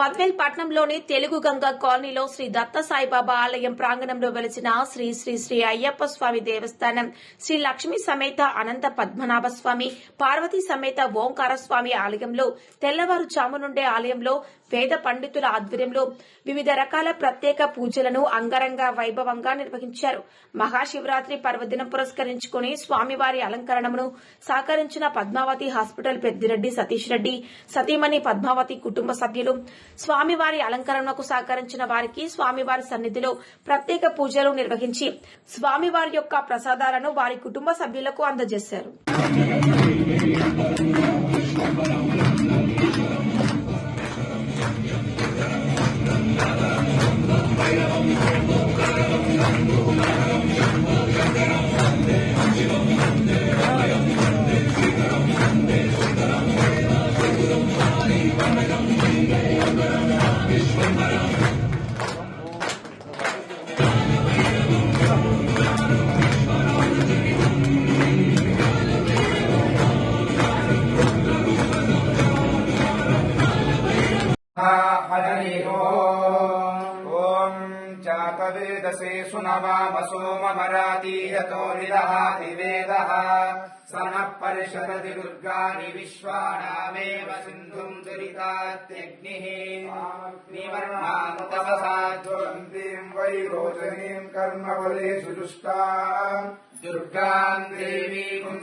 బద్వేల్ పట్నంలోని తెలుగు గంగ కాలనీలో శ్రీ దత్త సాయిబాబా ఆలయం ప్రాంగణంలో వెలిసిన శ్రీ శ్రీ శ్రీ అయ్యప్ప స్వామి దేవస్థానం, శ్రీ లక్ష్మీ సమేత అనంత పద్మనాభ స్వామి, పార్వతీ సమేత ఓంకార స్వామి ఆలయంలో తెల్లవారుజాము నుండే ఆలయంలో వేద పండితుల ఆధ్వర్యంలో వివిధ రకాల ప్రత్యేక పూజలను అంగరంగ వైభవంగా నిర్వహించారు. మహాశివరాత్రి పర్వదినం పురస్కరించుకుని స్వామివారి అలంకరణను సహకరించిన పద్మావతి హాస్పిటల్ పెద్దిరెడ్డి సతీష్ రెడ్డి, సతీమణి పద్మావతి కుటుంబ సభ్యులు స్వామివారి అలంకరణకు సహకరించిన వారికి స్వామివారి సన్నిధిలో ప్రత్యేక పూజలు నిర్వహించి స్వామివారి యొక్క ప్రసాదాలను వారి కుటుంబ సభ్యులకు అందజేశారు. ओम चातवेदसे सुनवामसोमरातीयतो निदहाति वेदः सनः परिषदति दुर्गाणि विश्वानामेव सिन्धुम् दुरितात्यग्निः निवर्णान्तवसाद्वन्तीम् वैरोचनीम् कर्मफलेषु दुष्टाम् दुर्गाम् देवीम्